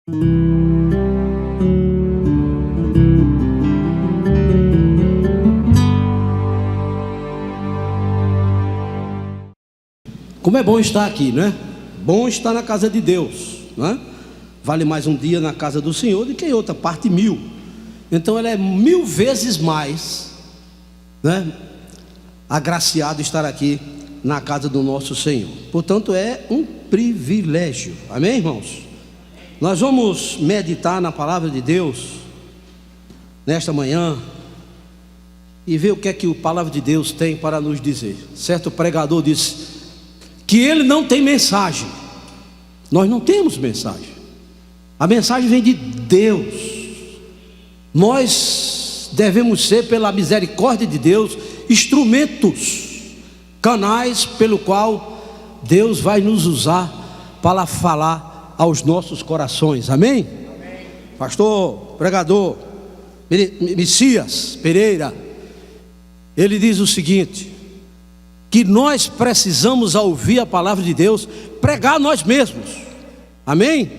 Como é bom estar aqui, né? Bom estar na casa de Deus, né? Vale mais um dia na casa do Senhor do que em outra parte 1000. Então ele é 1000 vezes mais, né, agraciado estar aqui na casa do nosso Senhor. Portanto é um privilégio. Amém, irmãos? Nós vamos meditar na palavra de Deus nesta manhã e ver o que é que a palavra de Deus tem para nos dizer. Certo pregador disse que ele não tem mensagem. Nós não temos mensagem. A mensagem vem de Deus. Nós devemos ser, pela misericórdia de Deus, instrumentos, canais pelo qual Deus vai nos usar para falar aos nossos corações. Amém? Amém. Pastor, pregador Messias Pereira, ele diz o seguinte: que nós precisamos ouvir a palavra de Deus, pregar a nós mesmos. Amém?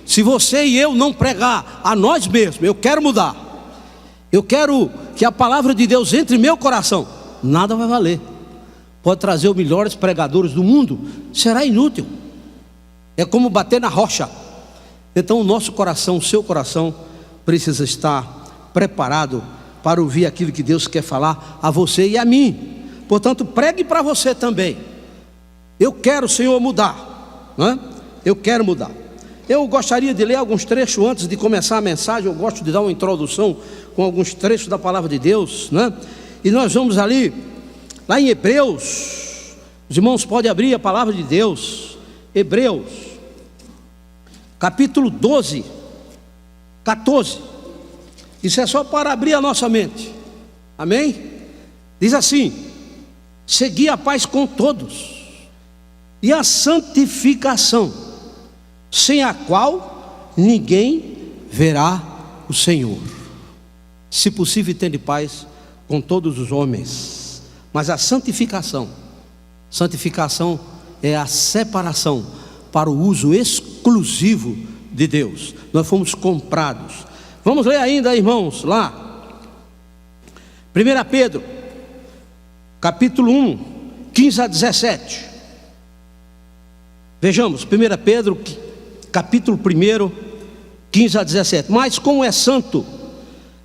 Se você e eu não pregar a nós mesmos, eu quero mudar, eu quero que a palavra de Deus entre em meu coração, nada vai valer. Pode trazer os melhores pregadores do mundo, será inútil. É como bater na rocha. Então o nosso coração, o seu coração precisa estar preparado para ouvir aquilo que Deus quer falar a você e a mim. Portanto, pregue para você também. Eu quero, Senhor, mudar, não é? Eu quero mudar. Eu gostaria de ler alguns trechos antes de começar a mensagem. Eu gosto de dar uma introdução com alguns trechos da palavra de Deus, né? E nós vamos ali, lá em Hebreus. Os irmãos podem abrir a palavra de Deus. Hebreus, capítulo 12, 14. Isso é só para abrir a nossa mente. Amém? Diz assim: segui a paz com todos e a santificação, sem a qual ninguém verá o Senhor. Se possível, tende paz com todos os homens. Mas a santificação é a separação para o uso exclusivo de Deus. Nós fomos comprados. Vamos ler ainda, irmãos, lá 1 Pedro capítulo 1, 15 a 17. Vejamos, 1 Pedro capítulo 1, 15 a 17. Mas como é santo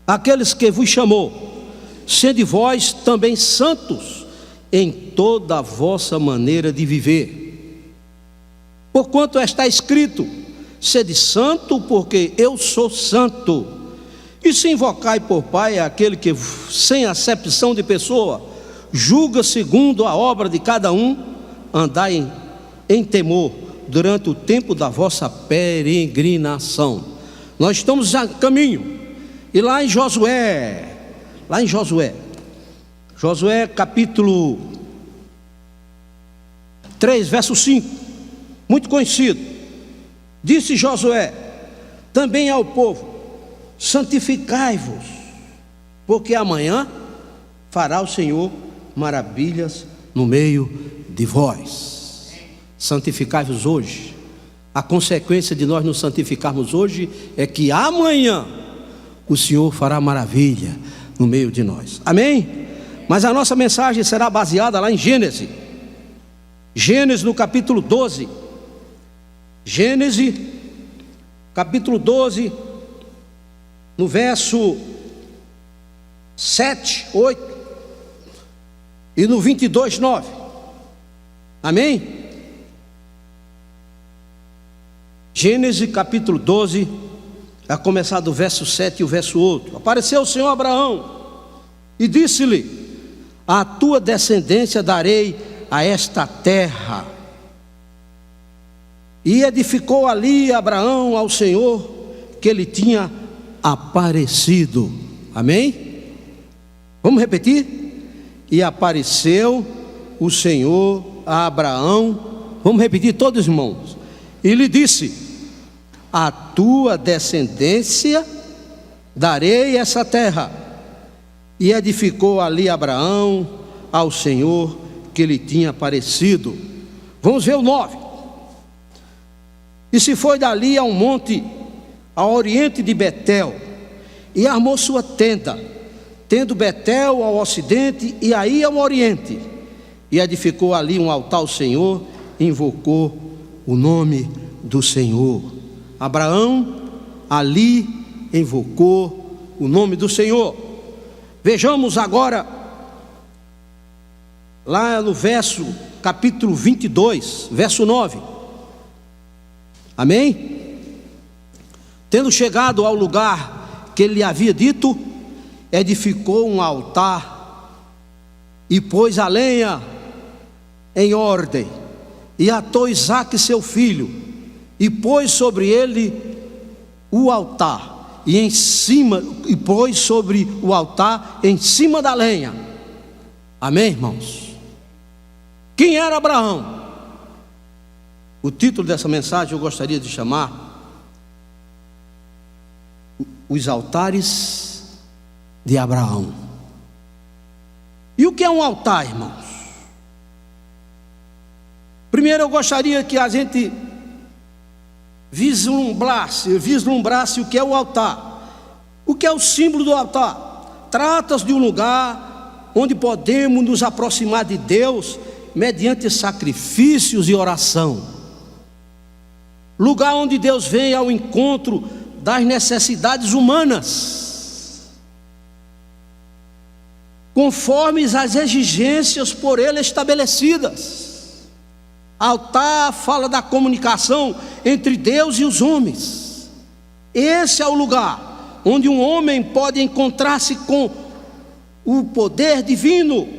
aqueles que vos chamou, sede vós também santos em toda a vossa maneira de viver. Porquanto está escrito: sede santo, porque eu sou santo. E se invocai por Pai aquele que, sem acepção de pessoa, julga segundo a obra de cada um, andai em temor durante o tempo da vossa peregrinação. Nós estamos a caminho. E lá em Josué capítulo 3, verso 5, muito conhecido. Disse Josué também ao povo: santificai-vos, porque amanhã fará o Senhor maravilhas no meio de vós. Santificai-vos hoje. A consequência de nós nos santificarmos hoje é que amanhã o Senhor fará maravilha no meio de nós. Amém? Mas a nossa mensagem será baseada lá em Gênesis no capítulo 12. Gênesis capítulo 12, no verso 7, 8 e no 22, 9. Amém? Gênesis capítulo 12, a começar do verso 7 e o verso 8. Apareceu o Senhor a Abraão e disse-lhe: a tua descendência darei a esta terra. E edificou ali Abraão ao Senhor que lhe tinha aparecido. Amém? Vamos repetir? E apareceu o Senhor a Abraão. Vamos repetir todos, irmãos. E lhe disse: a tua descendência darei essa terra. E edificou ali Abraão ao Senhor que lhe tinha aparecido. Vamos ver o 9. E se foi dali a um monte a oriente de Betel, e armou sua tenda, tendo Betel ao ocidente e aí ao oriente, e edificou ali um altar ao Senhor, e invocou o nome do Senhor. Abraão ali invocou o nome do Senhor. Vejamos agora lá no capítulo 22, verso 9. Amém? Tendo chegado ao lugar que ele lhe havia dito, edificou um altar e pôs a lenha em ordem, e atou Isaque seu filho, e pôs sobre ele o altar, e pôs sobre o altar em cima da lenha. Amém, irmãos? Quem era Abraão? O título dessa mensagem eu gostaria de chamar Os Altares de Abraão. E o que é um altar, irmãos? Primeiro eu gostaria que a gente vislumbrasse o que é o altar. O que é o símbolo do altar? Trata-se de um lugar onde podemos nos aproximar de Deus mediante sacrifícios e oração. Lugar onde Deus vem ao encontro das necessidades humanas, conforme as exigências por Ele estabelecidas. Altar fala da comunicação entre Deus e os homens. Esse é o lugar onde um homem pode encontrar-se com o poder divino.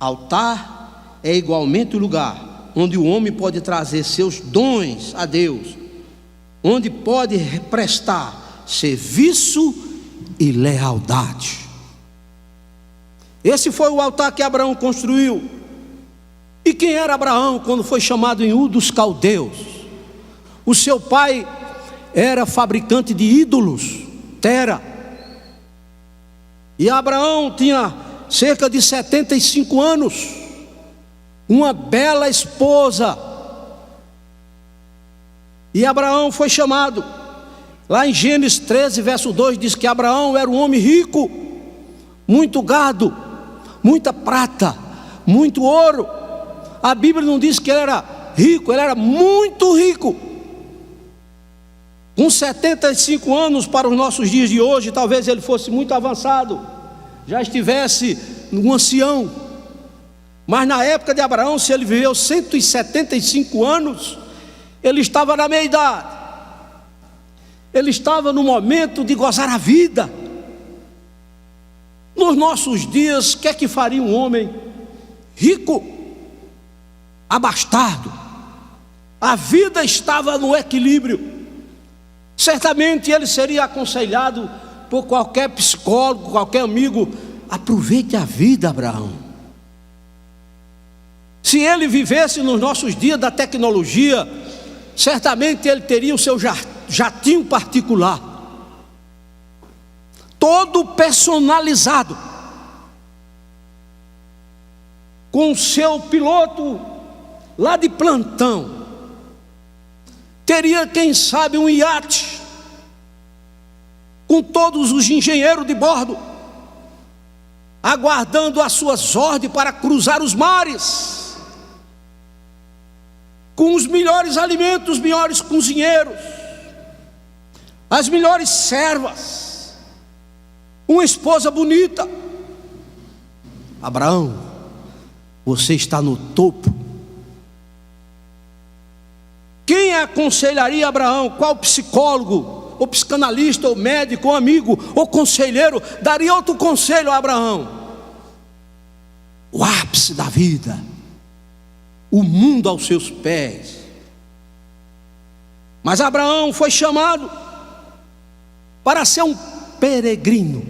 Altar é igualmente o lugar onde o homem pode trazer seus dons a Deus, onde pode prestar serviço e lealdade. Esse foi o altar que Abraão construiu. E quem era Abraão quando foi chamado em Ur dos Caldeus? O seu pai era fabricante de ídolos, Tera. E Abraão tinha cerca de 75 anos, uma bela esposa. E Abraão foi chamado, lá em Gênesis 13, verso 2, diz que Abraão era um homem rico, muito gado, muita prata, muito ouro. A Bíblia não diz que ele era rico, ele era muito rico. Com 75 anos para os nossos dias de hoje, talvez ele fosse muito avançado, já estivesse um ancião. Mas na época de Abraão, se ele viveu 175 anos, ele estava na meia-idade. Ele estava no momento de gozar a vida. Nos nossos dias, o que é que faria um homem rico, abastado? A vida estava no equilíbrio. Certamente ele seria aconselhado por qualquer psicólogo, qualquer amigo: aproveite a vida, Abraão. Se ele vivesse nos nossos dias da tecnologia, certamente ele teria o seu jatinho particular, todo personalizado, com o seu piloto lá de plantão. Teria, quem sabe, um iate com todos os engenheiros de bordo, aguardando as suas ordens para cruzar os mares, com os melhores alimentos, os melhores cozinheiros, as melhores servas, uma esposa bonita. Abraão, você está no topo. Quem aconselharia Abraão? Qual psicólogo, ou psicanalista, ou médico, ou amigo, ou conselheiro daria outro conselho a Abraão? O ápice da vida, o mundo aos seus pés. Mas Abraão foi chamado para ser um peregrino.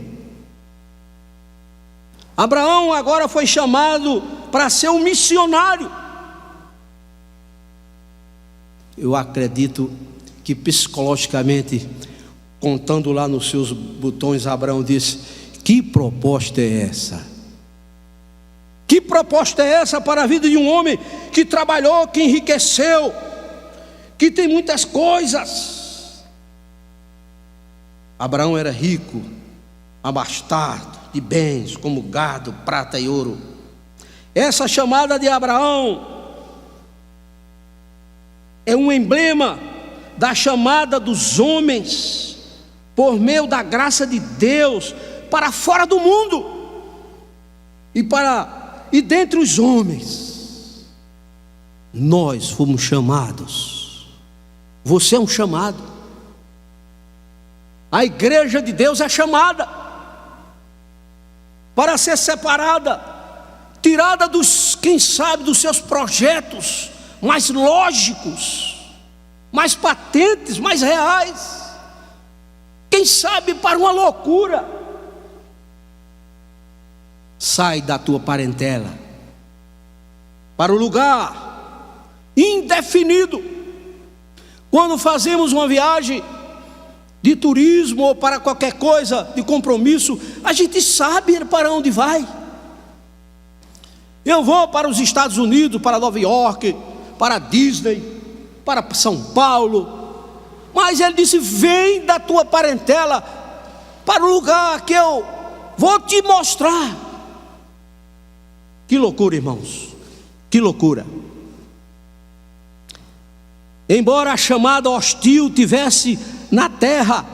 Abraão agora foi chamado para ser um missionário. Eu acredito que psicologicamente, contando lá nos seus botões, Abraão disse: que proposta é essa? Que proposta é essa para a vida de um homem que trabalhou, que enriqueceu, que tem muitas coisas, Abraão era rico, abastado de bens, como gado, prata e ouro. Essa chamada de Abraão é um emblema da chamada dos homens, por meio da graça de Deus, para fora do mundo, e dentre os homens, nós fomos chamados. Você é um chamado. A igreja de Deus é chamada para ser separada, tirada quem sabe, dos seus projetos mais lógicos, mais patentes, mais reais, quem sabe para uma loucura. Sai da tua parentela para o lugar indefinido. Quando fazemos uma viagem de turismo ou para qualquer coisa de compromisso, a gente sabe para onde vai. Eu vou para os Estados Unidos, para Nova York, para Disney, para São Paulo, mas ele disse: vem da tua parentela para o lugar que eu vou te mostrar. Que loucura, irmãos, que loucura. Embora a chamada hostil tivesse na terra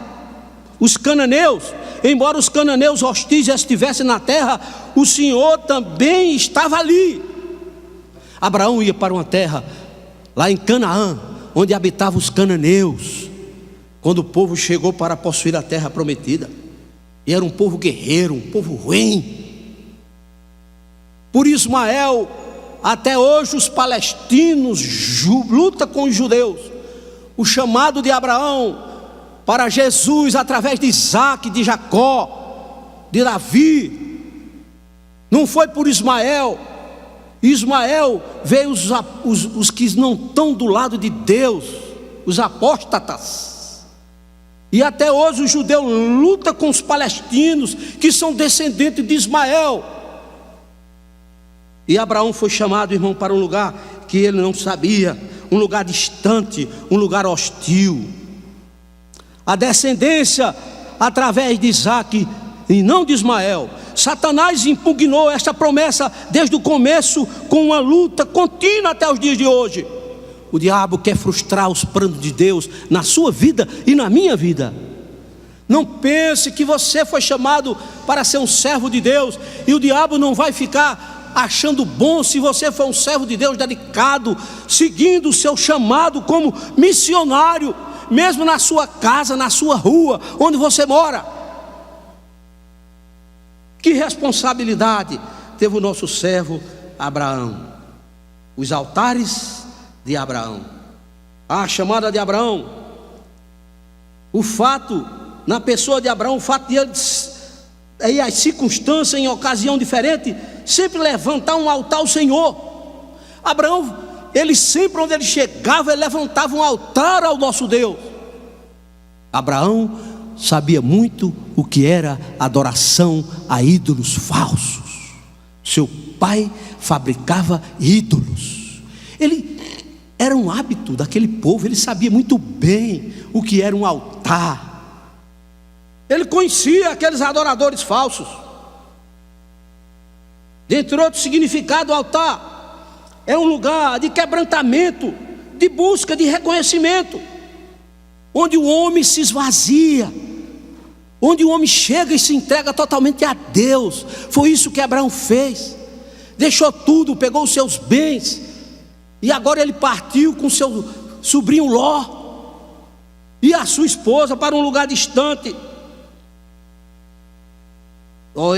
os cananeus, embora os cananeus hostis já estivessem na terra, o Senhor também estava ali. Abraão ia para uma terra lá em Canaã, onde habitavam os cananeus, quando o povo chegou para possuir a terra prometida. E era um povo guerreiro, um povo ruim. Por Ismael, até hoje os palestinos lutam com os judeus. O chamado de Abraão para Jesus, através de Isaac, de Jacó, de Davi, não foi por Ismael. Ismael veio os que não estão do lado de Deus, os apóstatas. E até hoje o judeu luta com os palestinos, que são descendentes de Ismael. E Abraão foi chamado, irmão, para um lugar que ele não sabia, um lugar distante, um lugar hostil. A descendência através de Isaac e não de Ismael. Satanás impugnou esta promessa desde o começo, com uma luta contínua até os dias de hoje. O diabo quer frustrar os planos de Deus na sua vida e na minha vida. Não pense que você foi chamado para ser um servo de Deus, e o diabo não vai ficar achando bom se você for um servo de Deus dedicado, seguindo o seu chamado como missionário, mesmo na sua casa, na sua rua, onde você mora. Que responsabilidade teve o nosso servo Abraão? Os altares de Abraão, a chamada de Abraão, o fato, na pessoa de Abraão, o fato de ele, aí as circunstâncias em ocasião diferente, sempre levantar um altar ao Senhor. Abraão, ele sempre, onde ele chegava, ele levantava um altar ao nosso Deus. Abraão sabia muito o que era adoração a ídolos falsos. Seu pai fabricava ídolos. Ele era um hábito daquele povo, ele sabia muito bem o que era um altar. Ele conhecia aqueles adoradores falsos. Dentre outros significados, o altar é um lugar de quebrantamento, de busca, de reconhecimento, onde o homem se esvazia, onde o homem chega e se entrega totalmente a Deus. Foi isso que Abraão fez. Deixou tudo, pegou os seus bens, e agora ele partiu com seu sobrinho Ló e a sua esposa para um lugar distante.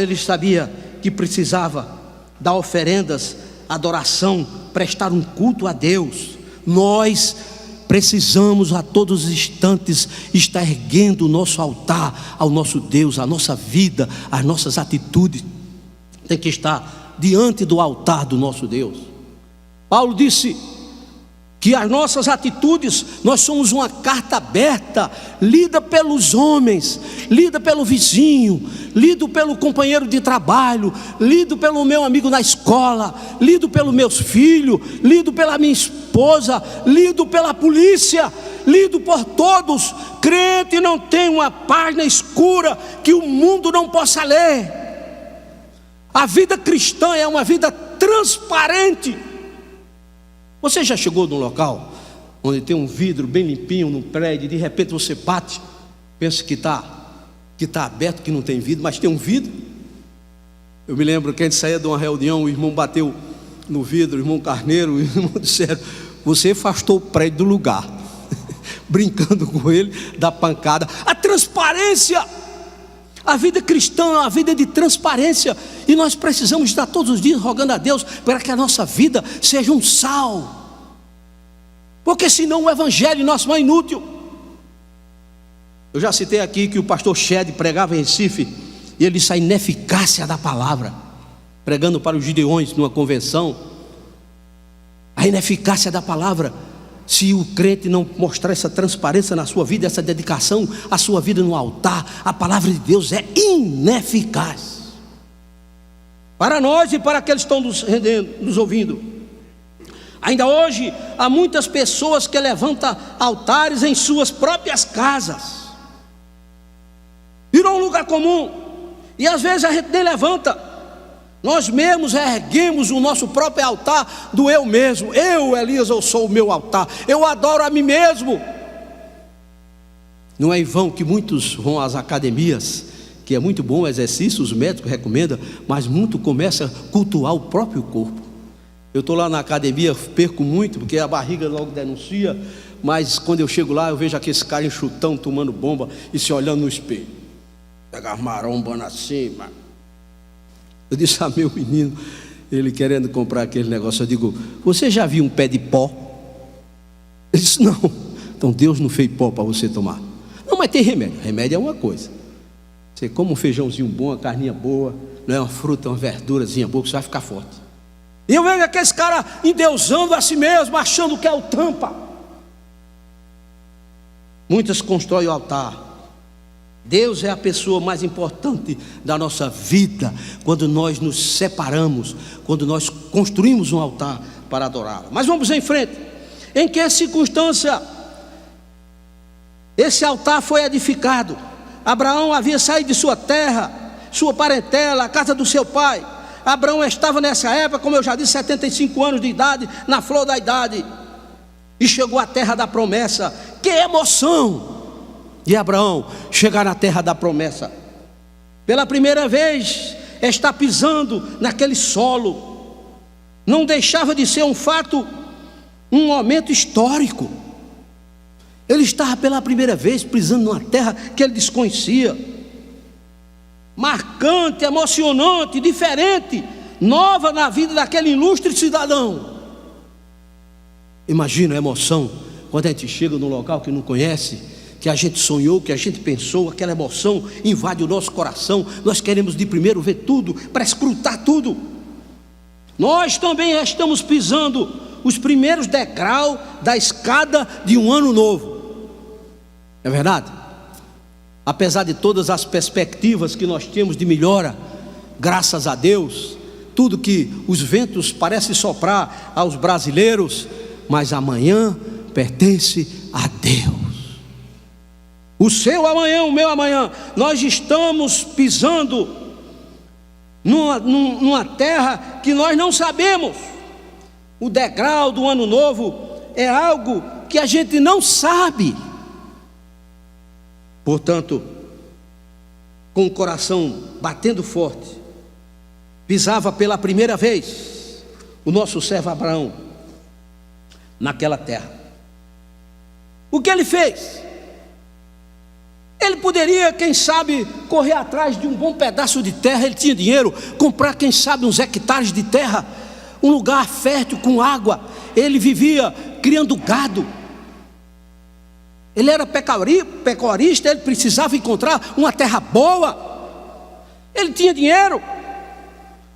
Ele sabia que precisava dar oferendas, adoração, prestar um culto a Deus. Nós precisamos a todos os instantes estar erguendo o nosso altar ao nosso Deus. A nossa vida, as nossas atitudes tem que estar diante do altar do nosso Deus. Paulo disse que as nossas atitudes, nós somos uma carta aberta, lida pelos homens, lida pelo vizinho, lido pelo companheiro de trabalho, lido pelo meu amigo na escola, lido pelos meus filhos, lido pela minha esposa, lido pela polícia, lido por todos. Crente não tem uma página escura que o mundo não possa ler. A vida cristã é uma vida transparente. Você já chegou num local onde tem um vidro bem limpinho num prédio, e de repente você bate, pensa que está aberto, que não tem vidro, mas tem um vidro? Eu me lembro que a gente saía de uma reunião, o irmão bateu no vidro, o irmão Carneiro, o irmão disseram: você afastou o prédio do lugar, brincando com ele, da pancada. A transparência, a vida cristã é uma vida de transparência, e nós precisamos estar todos os dias rogando a Deus para que a nossa vida seja um sal, porque senão o evangelho nosso é inútil. Eu já citei aqui que o pastor Shed pregava em Recife, e ele disse a ineficácia da palavra, pregando para os gideões numa convenção. A ineficácia da palavra, se o crente não mostrar essa transparência na sua vida, essa dedicação à sua vida no altar, a palavra de Deus é ineficaz para nós e para aqueles que estão nos ouvindo. Ainda hoje há muitas pessoas que levantam altares em suas próprias casas, virou um lugar comum, e às vezes a gente nem levanta. Nós mesmos erguemos o nosso próprio altar do eu mesmo. Eu, Elias, eu sou o meu altar, eu adoro a mim mesmo. Não é em vão que muitos vão às academias, que é muito bom o exercício, os médicos recomendam, mas muito começa a cultuar o próprio corpo. Eu estou lá na academia, perco muito, porque a barriga logo denuncia, mas quando eu chego lá, eu vejo aqueles caras enxutão, tomando bomba e se olhando no espelho, pega as marombas assim, mano. Eu disse a meu menino, ele querendo comprar aquele negócio, eu digo: você já viu um pé de pó? Ele disse: não. Então Deus não fez pó para você tomar. Não, mas tem remédio. Remédio é uma coisa. Você come um feijãozinho bom, uma carninha boa, não é uma fruta, uma verdurazinha boa, que você vai ficar forte. E eu vejo aqueles caras endeusando a si mesmo, achando que é o tampa. Muitos constroem o altar. Deus é a pessoa mais importante da nossa vida. Quando nós nos separamos, quando nós construímos um altar para adorá-lo. Mas vamos em frente. Em que circunstância esse altar foi edificado? Abraão havia saído de sua terra, sua parentela, a casa do seu pai. Abraão estava nessa época, como eu já disse, 75 anos de idade, na flor da idade, e chegou à terra da promessa. Que emoção de Abraão chegar na terra da promessa. Pela primeira vez está pisando naquele solo. Não deixava de ser um fato, um momento histórico. Ele estava pela primeira vez pisando numa terra que ele desconhecia. Marcante, emocionante, diferente, nova na vida daquele ilustre cidadão. Imagina a emoção quando a gente chega num local que não conhece, que a gente sonhou, que a gente pensou, aquela emoção invade o nosso coração. Nós queremos de primeiro ver tudo, para escrutar tudo. Nós também estamos pisando os primeiros degraus da escada de um ano novo. É verdade? Apesar de todas as perspectivas que nós temos de melhora, graças a Deus, tudo que os ventos parecem soprar aos brasileiros, mas amanhã pertence a Deus. O seu amanhã, o meu amanhã. Nós estamos pisando numa terra que nós não sabemos. O degrau do ano novo é algo que a gente não sabe. Portanto, com o coração batendo forte, pisava pela primeira vez o nosso servo Abraão naquela terra. O que ele fez? Ele poderia, quem sabe, correr atrás de um bom pedaço de terra. Ele tinha dinheiro, comprar, quem sabe, uns hectares de terra, um lugar fértil com água. Ele vivia criando gado. Ele era pecuarista, ele precisava encontrar uma terra boa. Ele tinha dinheiro.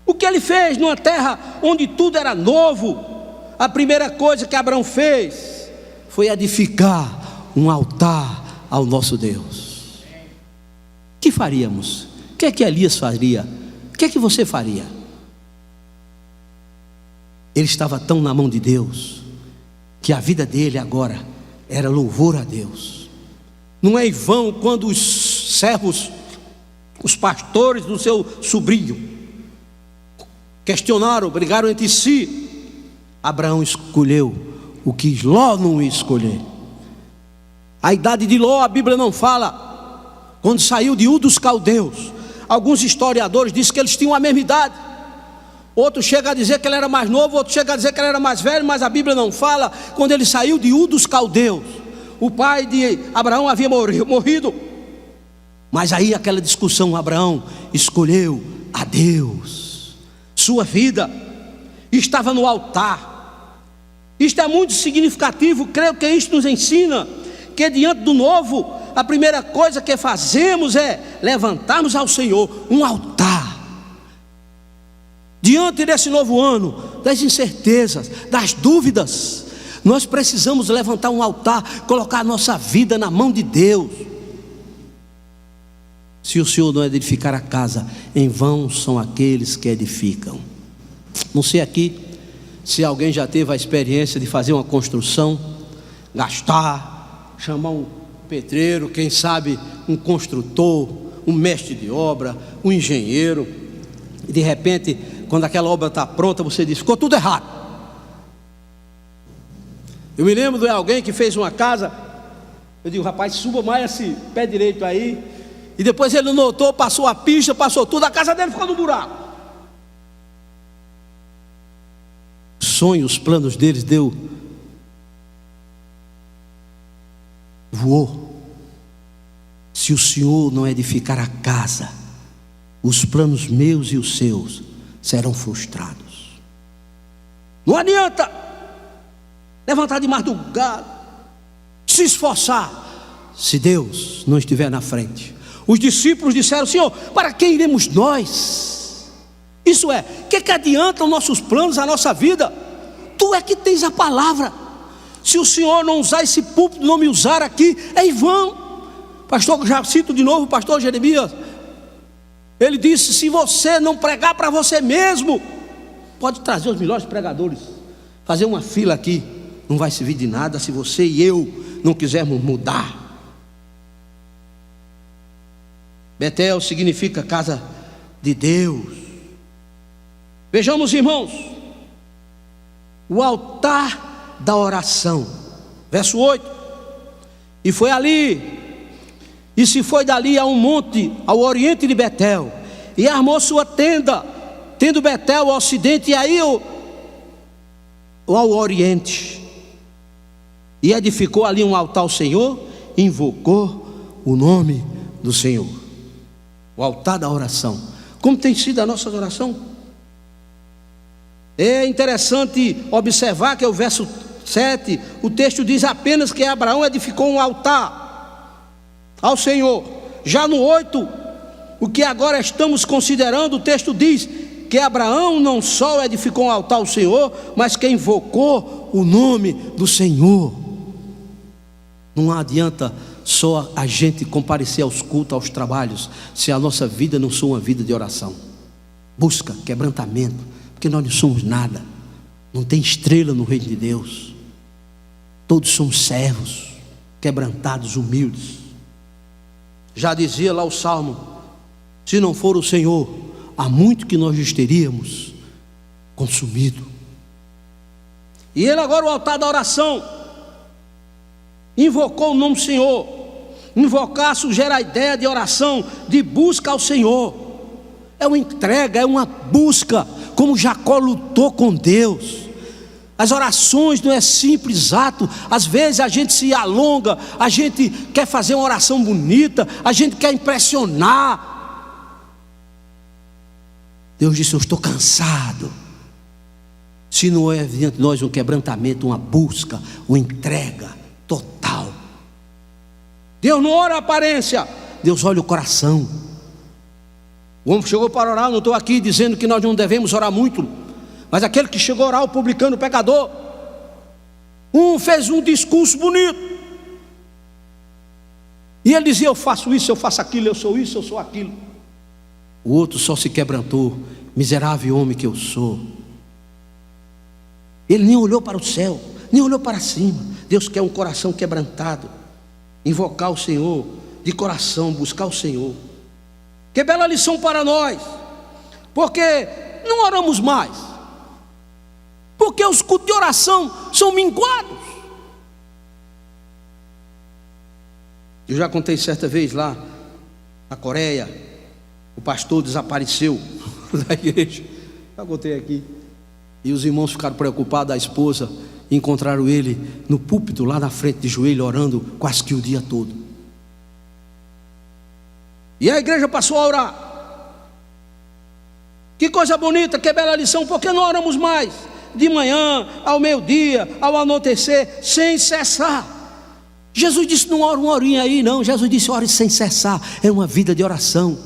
O que ele fez numa terra onde tudo era novo, a primeira coisa que Abraão fez foi edificar um altar ao nosso Deus. O que faríamos? O que é que Elias faria? O que é que você faria? Ele estava tão na mão de Deus, que a vida dele agora era louvor a Deus. Não é em vão quando os servos, os pastores do seu sobrinho, questionaram, brigaram entre si, Abraão escolheu o que Ló não ia escolher. A idade de Ló a Bíblia não fala. Quando saiu de Ur dos Caldeus, alguns historiadores dizem que eles tinham a mesma idade. Outro chega a dizer que ele era mais novo, outro chega a dizer que ele era mais velho, mas a Bíblia não fala. Quando ele saiu de Ur dos Caldeus, o pai de Abraão havia morrido. Mas aí aquela discussão, Abraão escolheu a Deus. Sua vida estava no altar. Isto é muito significativo. Creio que isto nos ensina que diante do novo, a primeira coisa que fazemos é levantarmos ao Senhor um altar. Diante desse novo ano, das incertezas, das dúvidas, nós precisamos levantar um altar, colocar a nossa vida na mão de Deus. Se o Senhor não edificar a casa, em vão são aqueles que edificam. Não sei aqui se alguém já teve a experiência de fazer uma construção, gastar, chamar um pedreiro, quem sabe um construtor, um mestre de obra, um engenheiro, e de repente, quando aquela obra está pronta, você diz: ficou tudo errado. Eu me lembro de alguém que fez uma casa. Eu digo: rapaz, suba mais esse pé direito aí. E depois ele notou, passou a picha, passou tudo, a casa dele ficou no buraco. Sonhos, os planos deles voou. Se o Senhor não edificar a casa, os planos meus e os seus serão frustrados. Não adianta levantar de madrugada, se esforçar, se Deus não estiver na frente. Os discípulos disseram: Senhor, para quem iremos nós? Isso é, o que adianta os nossos planos, a nossa vida? Tu é que tens a palavra. Se o Senhor não usar esse púlpito, não me usar aqui, é em vão. Pastor, já cito de novo o pastor Jeremias. Ele disse: se você não pregar para você mesmo, pode trazer os melhores pregadores, fazer uma fila aqui, não vai servir de nada se você e eu não quisermos mudar. Betel significa casa de Deus. Vejamos, irmãos, o altar da oração, verso 8: e foi ali, e se foi dali a um monte ao oriente de Betel, e armou sua tenda, tendo Betel ao ocidente, e aí ao oriente, e edificou ali um altar ao Senhor, e invocou o nome do Senhor. O altar da oração. Como tem sido a nossa oração? É interessante observar que o verso 7, o texto diz apenas que Abraão edificou um altar ao Senhor. Já no 8, o que agora estamos considerando, o texto diz que Abraão não só edificou um altar ao Senhor, mas que invocou o nome do Senhor. Não adianta só a gente comparecer aos cultos, aos trabalhos, se a nossa vida não for uma vida de oração. Busca, quebrantamento, porque nós não somos nada. Não tem estrela no reino de Deus. Todos somos servos, quebrantados, humildes. Já dizia lá o Salmo: se não for o Senhor, há muito que nós teríamos consumido. E ele agora, o altar da oração, invocou o nome do Senhor. Invocar sugere a ideia de oração, de busca ao Senhor. É uma entrega, é uma busca, como Jacó lutou com Deus. As orações não é simples ato. Às vezes a gente se alonga, a gente quer fazer uma oração bonita, a gente quer impressionar. Deus disse: eu estou cansado. Se não é diante de nós um quebrantamento, uma busca, uma entrega total. Deus não olha a aparência, Deus olha o coração. O homem chegou para orar, não estou aqui dizendo que nós não devemos orar muito, mas aquele que chegou a orar, o publicano, o pecador, Um fez um discurso bonito, e ele dizia: eu faço isso, eu faço aquilo, eu sou isso, eu sou aquilo. O outro só se quebrantou: miserável homem que eu sou. Ele nem olhou para o céu, nem olhou para cima. Deus quer um coração quebrantado, invocar o Senhor de coração, buscar o Senhor. Que bela lição para nós, porque não oramos mais, porque os cultos de oração são minguados. Eu já contei certa vez lá na Coreia, o pastor desapareceu da igreja, já contei aqui, e os irmãos ficaram preocupados, a esposa, encontraram ele no púlpito lá na frente, de joelho, orando quase que o dia todo. E a igreja passou a orar. Que coisa bonita, que bela lição. Porque não oramos mais de manhã, ao meio-dia, ao anoitecer, sem cessar. Jesus disse: não ora uma horinha aí não. Jesus disse: ore sem cessar. É uma vida de oração.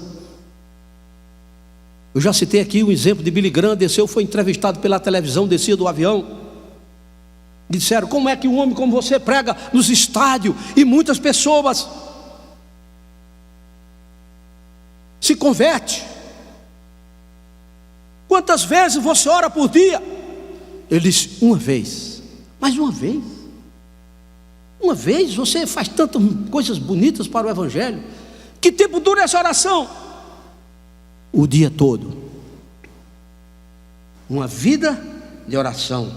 Eu já citei aqui o exemplo de Billy Graham. Desceu, foi entrevistado pela televisão, descia do avião. Disseram: como é que um homem como você prega nos estádios e muitas pessoas se converte? Quantas vezes você ora por dia? Ele disse: uma vez. Mas uma vez? Uma vez você faz tantas coisas bonitas para o evangelho. Que tempo dura essa oração? O dia todo. Uma vida de oração.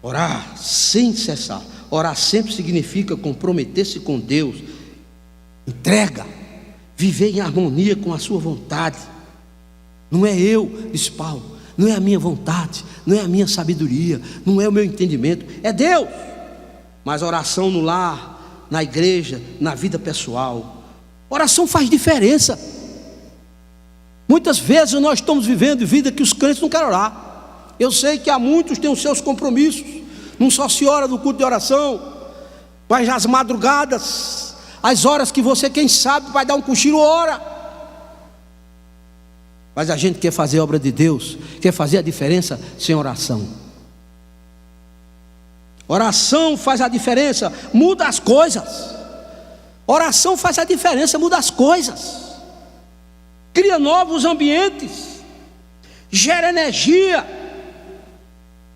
Orar sem cessar. Orar sempre significa comprometer-se com Deus, entrega, viver em harmonia com a sua vontade. Não é eu, disse Paulo, não é a minha vontade, não é a minha sabedoria, não é o meu entendimento, é Deus. Mas oração no lar, na igreja, na vida pessoal, oração faz diferença. Muitas vezes nós estamos vivendo vida que os crentes não querem orar. Eu sei que há muitos que têm os seus compromissos, não só se ora no culto de oração, mas nas madrugadas, as horas que você, quem sabe, vai dar um cochilo, ora. Mas a gente quer fazer a obra de Deus, quer fazer a diferença sem oração. Oração faz a diferença, muda as coisas. Oração faz a diferença, muda as coisas, cria novos ambientes, gera energia,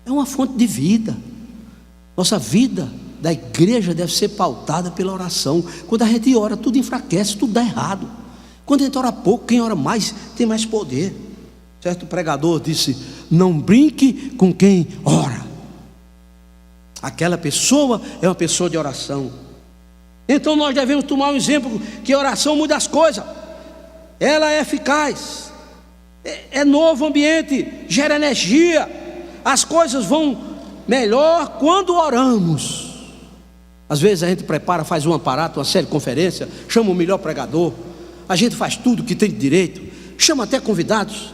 é uma fonte de vida. Nossa vida da igreja deve ser pautada pela oração. Quando a gente ora, tudo enfraquece, tudo dá errado. Quando a gente ora pouco, quem ora mais tem mais poder. Certo pregador disse: não brinque com quem ora. Aquela pessoa é uma pessoa de oração. Então nós devemos tomar um exemplo, que a oração muda as coisas. Ela é eficaz, é novo ambiente, gera energia. As coisas vão melhor quando oramos. Às vezes a gente prepara, faz um aparato, uma série de conferência, chama o melhor pregador, a gente faz tudo que tem de direito, chama até convidados,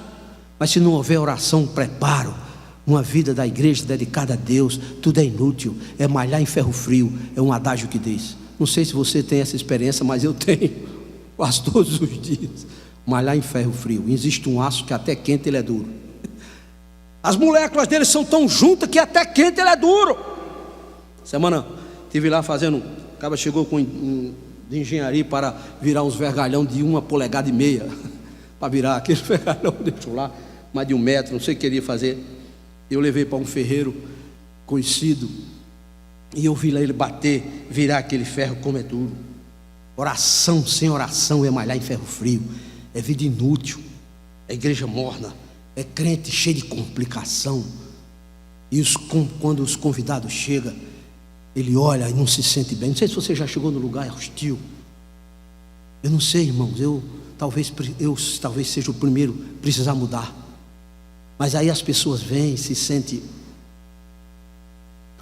mas se não houver oração, preparo, uma vida da igreja dedicada a Deus, tudo é inútil, é malhar em ferro frio, é um adágio que diz. Não sei se você tem essa experiência, mas eu tenho, quase todos os dias. Malhar em ferro frio, existe um aço que até quente ele é duro. As moléculas dele são tão juntas que até quente ele é duro. Semana estive lá fazendo, o cara chegou com de engenharia para virar uns vergalhão de 1,5 polegada, para virar aquele vergalhão, deixou lá, mais de 1 metro, não sei o que queria fazer. Eu levei para um ferreiro conhecido, e eu vi lá ele bater, virar aquele ferro como é duro. Oração sem oração é malhar em ferro frio, é vida inútil, é igreja morna, é crente cheio de complicação. E quando os convidados chegam, ele olha e não se sente bem. Não sei se você já chegou no lugar hostil. Eu não sei, irmãos, eu talvez seja o primeiro a precisar mudar. Mas aí as pessoas vêm, se sentem.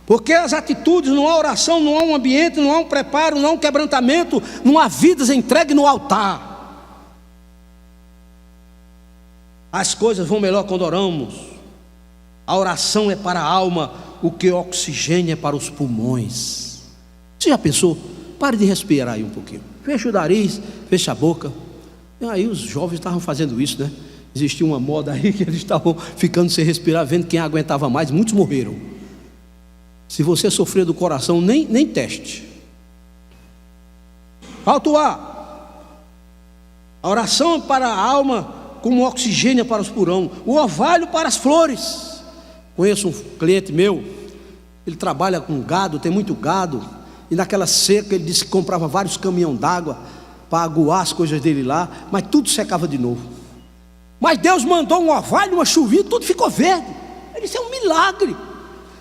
Porque as atitudes, não há oração, não há um ambiente, não há um preparo, não há um quebrantamento, não há vidas entregues no altar. As coisas vão melhor quando oramos. A oração é para a alma o que o oxigênio é para os pulmões. Você já pensou? Pare de respirar aí um pouquinho. Fecha o nariz, fecha a boca. E aí os jovens estavam fazendo isso, né? Existia uma moda aí que eles estavam ficando sem respirar, vendo quem aguentava mais. Muitos morreram. Se você sofrer do coração, nem teste. Alto A. A oração para a alma como oxigênio para os pulmões, o orvalho para as flores. Conheço um cliente meu, ele trabalha com gado, tem muito gado, e naquela seca ele disse que comprava vários caminhões d'água para aguar as coisas dele lá, mas tudo secava de novo. Mas Deus mandou um orvalho, uma chuvinha, tudo ficou verde. Ele disse: é um milagre.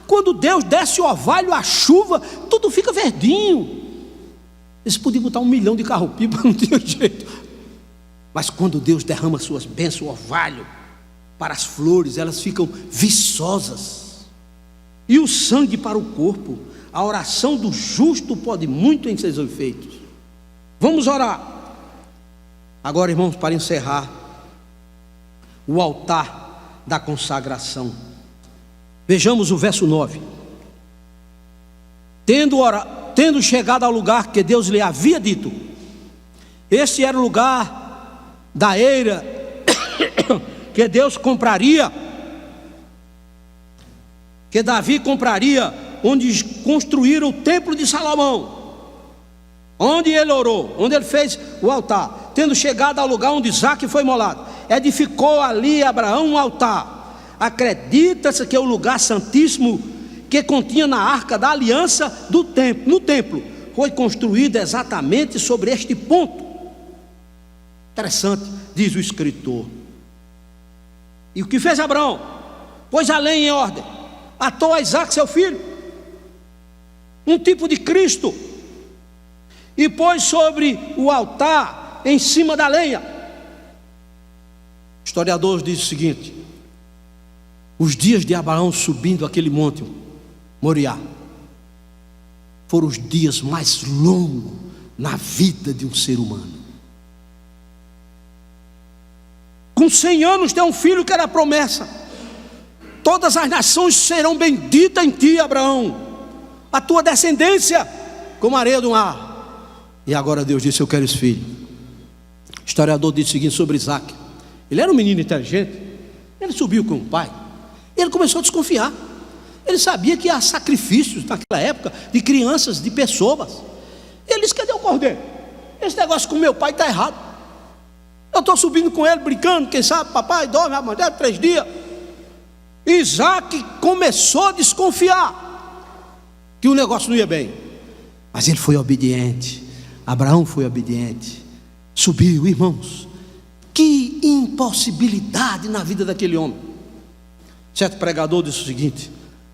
Quando Deus desce o orvalho, a chuva, tudo fica verdinho. Eles podiam botar 1 milhão de carro-pipa, não tinha jeito. Mas quando Deus derrama suas bênçãos, o orvalho para as flores, elas ficam viçosas. E o sangue para o corpo. A oração do justo pode muito em seus efeitos. Vamos orar. Agora, irmãos, para encerrar, o altar da consagração. Vejamos o verso 9. Tendo chegado ao lugar que Deus lhe havia dito, este era o lugar da eira que Deus compraria, que Davi compraria, onde construíram o templo de Salomão, onde ele orou, onde ele fez o altar. Tendo chegado ao lugar onde Isaque foi imolado, edificou ali Abraão um altar. Acredita-se que é o lugar santíssimo que continha na arca da aliança do templo, no templo, foi construído exatamente sobre este ponto. Interessante, diz o escritor. E o que fez Abraão? Pôs a lenha em ordem, atou a Isaque seu filho, um tipo de Cristo, e pôs sobre o altar, em cima da lenha. O historiador diz o seguinte: os dias de Abraão subindo aquele monte Moriá foram os dias mais longos na vida de um ser humano. Com 100 anos tem um filho que era a promessa. Todas as nações serão benditas em ti, Abraão, a tua descendência como a areia do mar. E agora Deus disse: eu quero esse filho. O historiador diz o seguinte sobre Isaque: ele era um menino inteligente, ele subiu com o pai, ele começou a desconfiar. Ele sabia que há sacrifícios naquela época de crianças, de pessoas. Ele disse: cadê o cordeiro? Esse negócio com meu pai está errado. Eu estou subindo com ele, brincando, quem sabe papai dorme amanhã 3 dias. Isaque começou a desconfiar que o negócio não ia bem, mas ele foi obediente. Abraão foi obediente, subiu. Irmãos, que impossibilidade na vida daquele homem. Certo pregador disse o seguinte: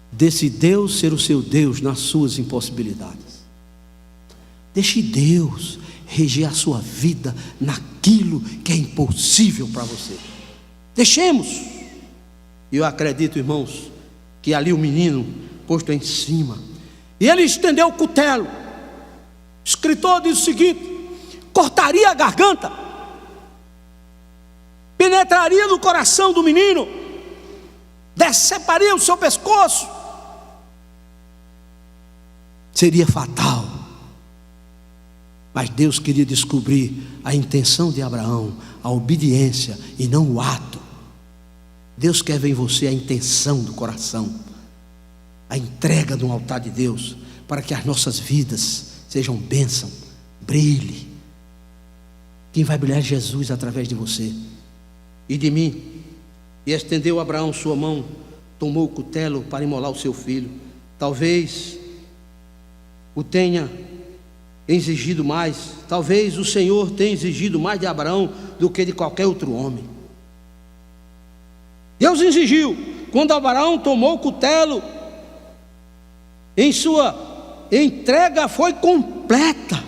deixe Deus ser o seu Deus nas suas impossibilidades. Deixe Deus reger a sua vida naquilo que é impossível para você. Deixemos. E eu acredito, irmãos, que ali o menino posto em cima, e ele estendeu o cutelo. O escritor diz o seguinte: cortaria a garganta, penetraria no coração do menino, deceparia o seu pescoço, seria fatal. Mas Deus queria descobrir a intenção de Abraão, a obediência e não o ato. Deus quer ver em você a intenção do coração, a entrega no altar de Deus, para que as nossas vidas sejam bênção, brilhe. Quem vai brilhar é Jesus através de você e de mim. E estendeu Abraão sua mão, tomou o cutelo para imolar o seu filho. Talvez o tenha exigido mais, talvez o Senhor tenha exigido mais de Abraão do que de qualquer outro homem. Deus exigiu. Quando Abraão tomou o cutelo, em sua entrega foi completa.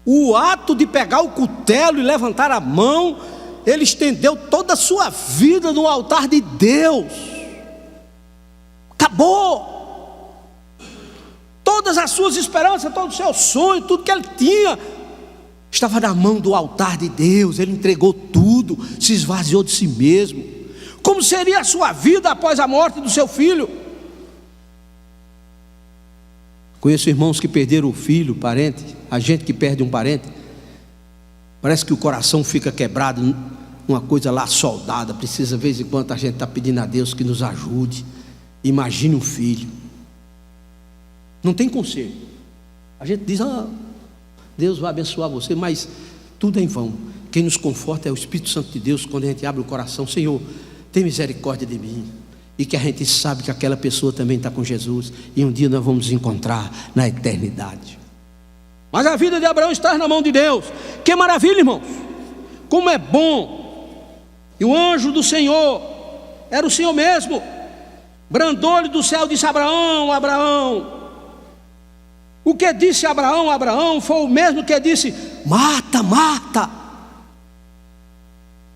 O ato de pegar o cutelo e levantar a mão, ele estendeu toda a sua vida no altar de Deus. Acabou. Todas as suas esperanças, todos os seus sonhos, tudo que ele tinha, estava na mão do altar de Deus. Ele entregou tudo, se esvaziou de si mesmo. Como seria a sua vida após a morte do seu filho? Conheço irmãos que perderam o filho, parente. A gente que perde um parente, parece que o coração fica quebrado, uma coisa lá soldada. Precisa, de vez em quando, a gente está pedindo a Deus que nos ajude. Imagine um filho. Não tem conselho. A gente diz, Deus vai abençoar você, mas tudo é em vão. Quem nos conforta é o Espírito Santo de Deus, quando a gente abre o coração, Senhor, tem misericórdia de mim. E que a gente sabe que aquela pessoa também está com Jesus, e um dia nós vamos nos encontrar na eternidade. Mas a vida de Abraão está na mão de Deus. Que maravilha, irmãos! Como é bom! E o anjo do Senhor era o Senhor mesmo, brandou-lhe do céu, disse: Abraão, Abraão. O que disse Abraão, Abraão, foi o mesmo que disse: Marta, Marta.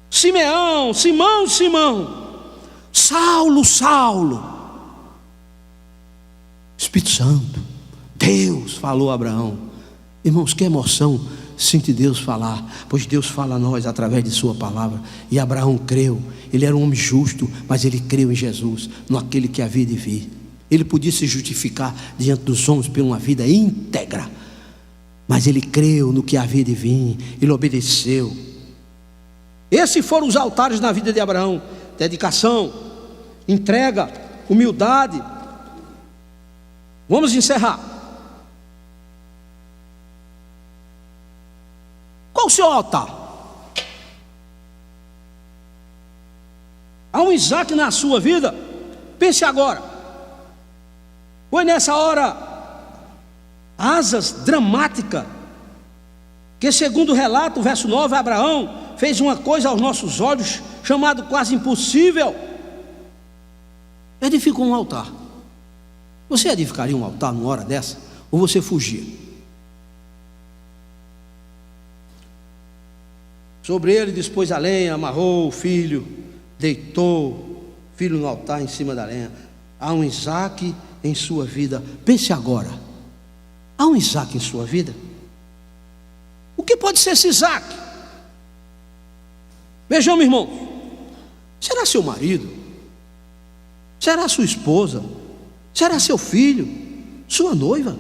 Simeão, Simão, Simão. Saulo, Saulo. Espírito Santo, Deus falou a Abraão. Irmãos, que emoção sentir Deus falar, pois Deus fala a nós através de sua palavra. E Abraão creu. Ele era um homem justo, mas ele creu em Jesus, naquele que havia de vir. Ele podia se justificar diante dos homens por uma vida íntegra, mas ele creu no que havia de vir. Ele obedeceu. Esses foram os altares na vida de Abraão: dedicação, entrega, humildade. Vamos encerrar. Qual o seu altar? Há um Isaac na sua vida? Pense agora. Foi nessa hora asas dramática que, segundo o relato, o verso 9, Abraão fez uma coisa aos nossos olhos chamado quase impossível. Edificou um altar. Você edificaria um altar numa hora dessa? Ou você fugia? Sobre ele dispôs a lenha, amarrou o filho, deitou o filho no altar em cima da lenha. Há um Isaac em sua vida. Pense agora. Há um Isaac em sua vida? O que pode ser esse Isaac? Vejam, meu irmão. Será seu marido? Será sua esposa? Será seu filho? Sua noiva?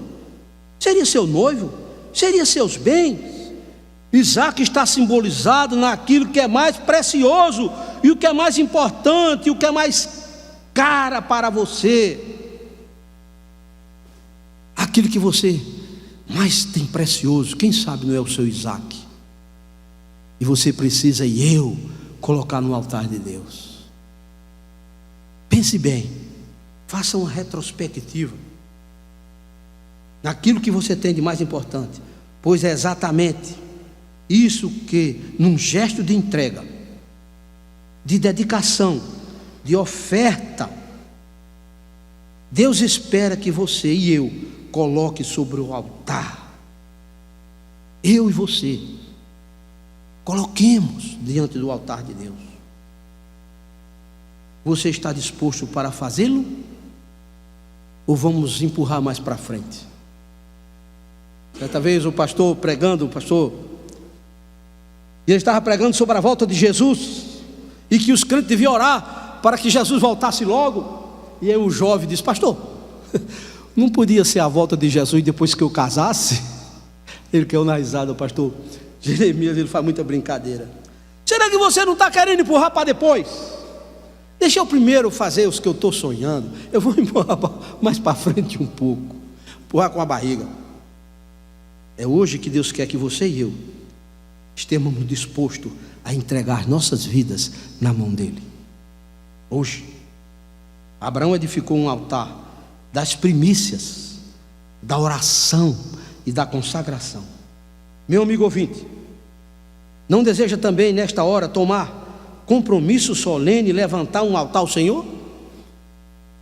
Seria seu noivo? Seria seus bens? Isaac está simbolizado naquilo que é mais precioso, e o que é mais importante, e o que é mais cara para você. Aquilo que você mais tem precioso, quem sabe não é o seu Isaac? E você precisa, e eu, colocar no altar de Deus. Pense bem, faça uma retrospectiva naquilo que você tem de mais importante, pois é exatamente isso que, num gesto de entrega, de dedicação, de oferta, Deus espera que você e eu coloque sobre o altar. Eu e você coloquemos diante do altar de Deus. Você está disposto para fazê-lo? Ou vamos empurrar mais para frente? Certa vez o pastor pregando, e ele estava pregando sobre a volta de Jesus, e que os crentes deviam orar para que Jesus voltasse logo. E aí o jovem disse: pastor, não podia ser a volta de Jesus depois que eu casasse? Ele caiu na risada. O pastor Jeremias, ele faz muita brincadeira. Será que você não está querendo empurrar para depois? Deixa eu primeiro fazer os que eu estou sonhando. Eu vou empurrar mais para frente um pouco, empurrar com a barriga. É hoje que Deus quer que você e eu estejamos dispostos a entregar nossas vidas na mão dele. Hoje Abraão edificou um altar das primícias, da oração e da consagração. Meu amigo ouvinte, não deseja também nesta hora tomar compromisso solene e levantar um altar ao Senhor?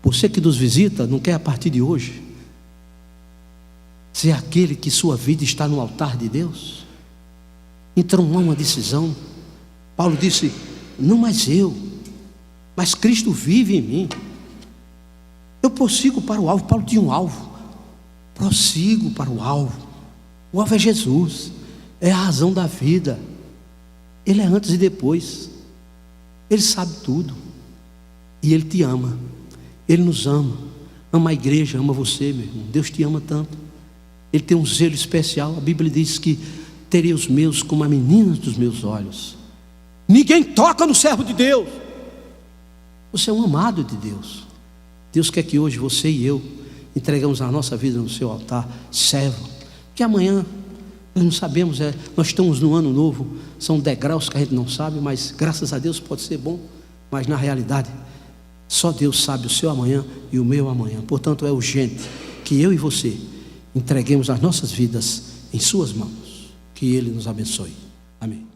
Você que nos visita, não quer a partir de hoje ser aquele que sua vida está no altar de Deus? Então há uma decisão. Paulo disse: não mais eu, mas Cristo vive em mim. Eu prossigo para o alvo. Paulo tinha um alvo. Prossigo para o alvo. O alvo é Jesus, é a razão da vida. Ele é antes e depois. Ele sabe tudo. E Ele te ama. Ele nos ama. Ama a igreja, ama você, meu irmão. Deus te ama tanto. Ele tem um zelo especial. A Bíblia diz que terei os meus como a menina dos meus olhos. Ninguém toca no servo de Deus. Você é um amado de Deus. Deus quer que hoje você e eu entregamos a nossa vida no seu altar. Servam, que amanhã nós não sabemos, nós estamos no ano novo, são degraus que a gente não sabe, mas graças a Deus pode ser bom, mas na realidade só Deus sabe o seu amanhã e o meu amanhã. Portanto, é urgente que eu e você entreguemos as nossas vidas em suas mãos. Que Ele nos abençoe. Amém.